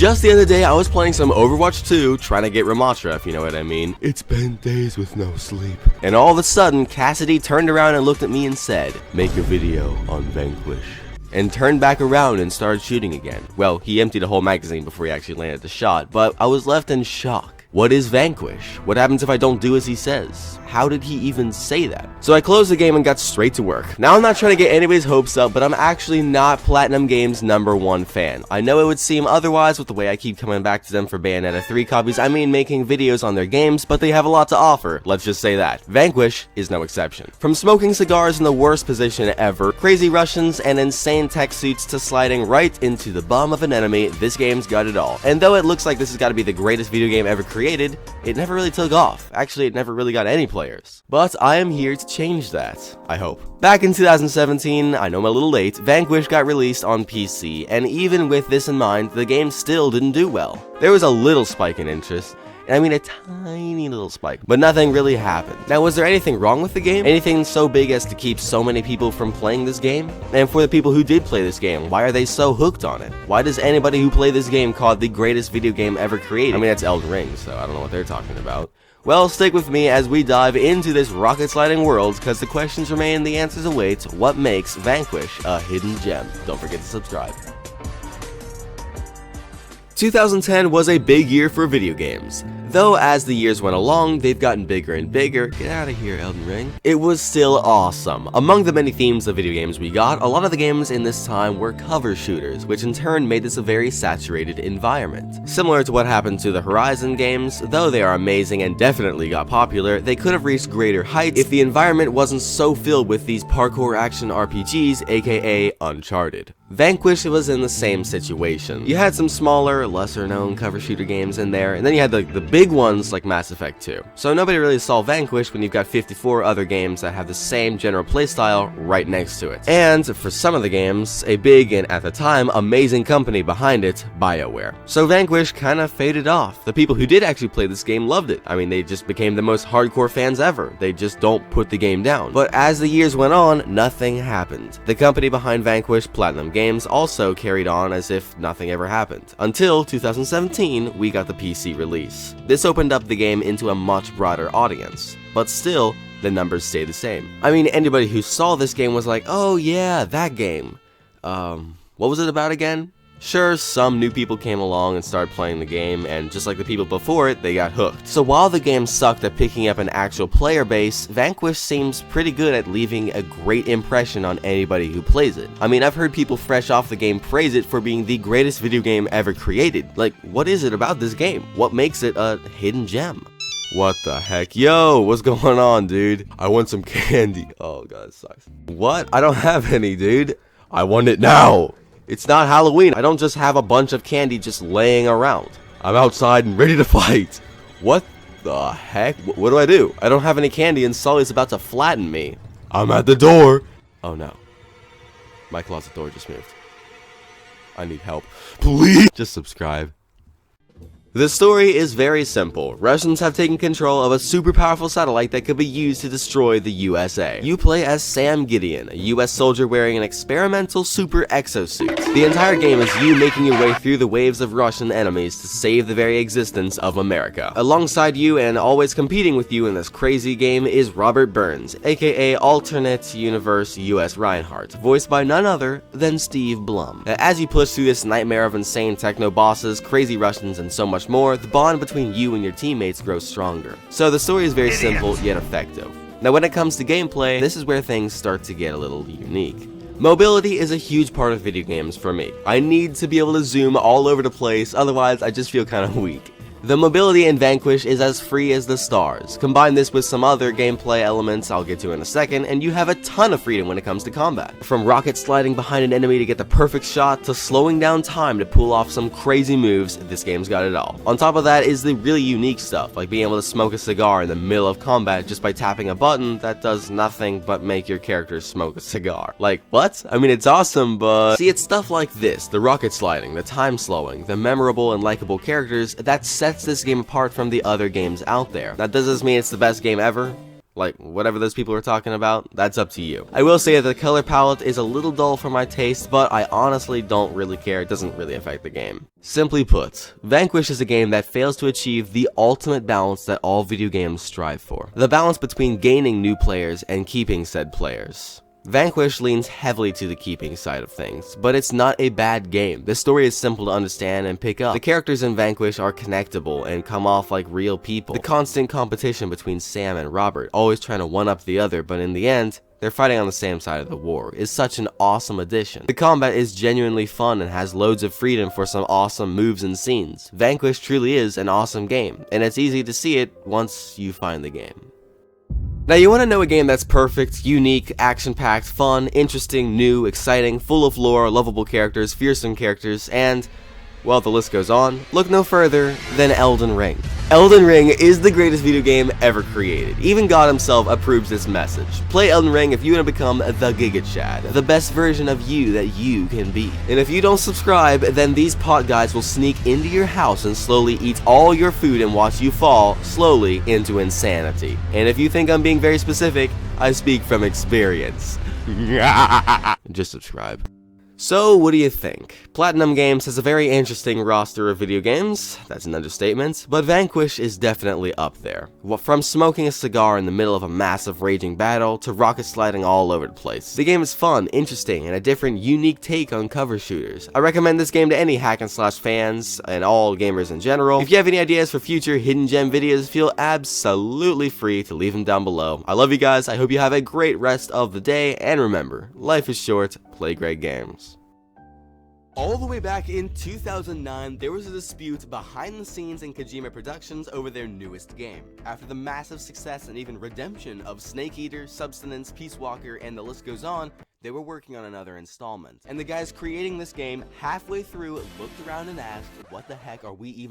Just the other day, I was playing some Overwatch 2, trying to get Ramatra, if you know what I mean. It's been days with no sleep. And all of a sudden, Cassidy turned around and looked at me and said, "Make a video on Vanquish." And turned back around and started shooting again. Well, he emptied a whole magazine before he actually landed the shot, but I was left in shock. What is Vanquish? What happens if I don't do as he says? How did he even say that? So I closed the game and got straight to work. Now I'm not trying to get anybody's hopes up, but I'm actually not Platinum Games' #1 fan. I know it would seem otherwise with the way I keep coming back to them for Bayonetta 3 copies. I mean making videos on their games, but they have a lot to offer. Let's just say that. Vanquish is no exception. From smoking cigars in the worst position ever, crazy Russians and insane tech suits to sliding right into the bum of an enemy, this game's got it all. And though it looks like this has got to be the greatest video game ever created, it never really took off. Actually, it never really got any players. But I am here to change that, I hope. Back in 2017, I know I'm a little late, Vanquish got released on PC, and even with this in mind, the game still didn't do well. There was a little spike in interest, and I mean a tiny little spike, but nothing really happened. Now, was there anything wrong with the game? Anything so big as to keep so many people from playing this game? And for the people who did play this game, why are they so hooked on it? Why does anybody who played this game call it the greatest video game ever created? I mean, that's Elden Ring, so I don't know what they're talking about. Well, stick with me as we dive into this rocket sliding world, because the questions remain, the answers await. What makes Vanquish a hidden gem? Don't forget to subscribe. 2010 was a big year for video games. Though as the years went along, they've gotten bigger and bigger. Get out of here, Elden Ring. It was still awesome. Among the many themes of video games we got, a lot of the games in this time were cover shooters, which in turn made this a very saturated environment. Similar to what happened to the Horizon games, though they are amazing and definitely got popular, they could have reached greater heights if the environment wasn't so filled with these parkour action RPGs, aka Uncharted. Vanquish was in the same situation. You had some smaller, lesser-known cover shooter games in there, and then you had the big ones like Mass Effect 2. So nobody really saw Vanquish when you've got 54 other games that have the same general playstyle right next to it. And for some of the games, a big and at the time amazing company behind it, BioWare. So Vanquish kind of faded off. The people who did actually play this game loved it. I mean, they just became the most hardcore fans ever. They just don't put the game down. But as the years went on, nothing happened. The company behind Vanquish, Platinum Games, also carried on as if nothing ever happened. Until 2017, we got the PC release. This opened up the game into a much broader audience, but still, the numbers stay the same. I mean, anybody who saw this game was like, oh yeah, that game. What was it about again? Sure, some new people came along and started playing the game, and just like the people before it, they got hooked. So while the game sucked at picking up an actual player base, Vanquish seems pretty good at leaving a great impression on anybody who plays it. I mean, I've heard people fresh off the game praise it for being the greatest video game ever created. Like, what is it about this game? What makes it a hidden gem? What the heck? Yo, what's going on, dude? I want some candy. Oh god, it sucks. What? I don't have any, dude. I want it now. It's not Halloween. I don't just have a bunch of candy just laying around. I'm outside and ready to fight. What the heck? What do I do? I don't have any candy and Sully's about to flatten me. I'm at the door. Oh no. My closet door just moved. I need help. Please just subscribe. The story is very simple. Russians have taken control of a super powerful satellite that could be used to destroy the USA. You play as Sam Gidion, a US soldier wearing an experimental super exo-suit. The entire game is you making your way through the waves of Russian enemies to save the very existence of America. Alongside you and always competing with you in this crazy game is Robert Burns, aka Alternate Universe US Reinhardt, voiced by none other than Steve Blum. As you push through this nightmare of insane techno bosses, crazy Russians, and so much more, the bond between you and your teammates grows stronger. So the story is very simple yet effective. Now when it comes to gameplay, this is where things start to get a little unique. Mobility is a huge part of video games for me. I need to be able to zoom all over the place, otherwise I just feel kind of weak. The mobility in Vanquish is as free as the stars. Combine this with some other gameplay elements I'll get to in a second, and you have a ton of freedom when it comes to combat. From rocket sliding behind an enemy to get the perfect shot, to slowing down time to pull off some crazy moves, this game's got it all. On top of that is the really unique stuff, like being able to smoke a cigar in the middle of combat just by tapping a button that does nothing but make your character smoke a cigar. Like, what? I mean, it's awesome, but... See, it's stuff like this, the rocket sliding, the time slowing, the memorable and likable characters, that sets this game apart from the other games out there. Now, does this mean it's the best game ever? like whatever those people are talking about, that's up to you. I will say that the color palette is a little dull for my taste, but I honestly don't really care. It doesn't really affect the game. Simply put, Vanquish is a game that fails to achieve the ultimate balance that all video games strive for. The balance between gaining new players and keeping said players. Vanquish leans heavily to the keeping side of things, but it's not a bad game. The story is simple to understand and pick up. The characters in Vanquish are connectable and come off like real people. The constant competition between Sam and Robert, always trying to one-up the other, but in the end, they're fighting on the same side of the war, is such an awesome addition. The combat is genuinely fun and has loads of freedom for some awesome moves and scenes. Vanquish truly is an awesome game, and it's easy to see it once you find the game. Now, you want to know a game that's perfect, unique, action-packed, fun, interesting, new, exciting, full of lore, lovable characters, fearsome characters, and, well, the list goes on. Look no further than Elden Ring. Elden Ring is the greatest video game ever created. Even God himself approves this message. Play Elden Ring if you want to become the Giga Chad, the best version of you that you can be. And if you don't subscribe, then these pot guys will sneak into your house and slowly eat all your food and watch you fall slowly into insanity. And if you think I'm being very specific, I speak from experience. Just subscribe. So, what do you think? Platinum Games has a very interesting roster of video games, that's an understatement, but Vanquish is definitely up there. From smoking a cigar in the middle of a massive raging battle, to rocket sliding all over the place. The game is fun, interesting, and a different, unique take on cover shooters. I recommend this game to any hack-and-slash fans, and all gamers in general. If you have any ideas for future hidden gem videos, feel absolutely free to leave them down below. I love you guys, I hope you have a great rest of the day, and remember, life is short, play great games. All the way back in 2009, there was a dispute behind the scenes in Kojima Productions over their newest game. After the massive success and even redemption of Snake Eater, Subsistence, Peace Walker, and the list goes on, they were working on another installment. And the guys creating this game halfway through looked around and asked, what the heck are we even